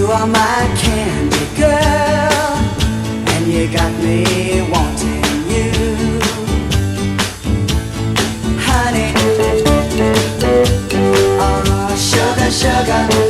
You are my candy girl, and you got me wanting you. Honey, oh sugar, sugar.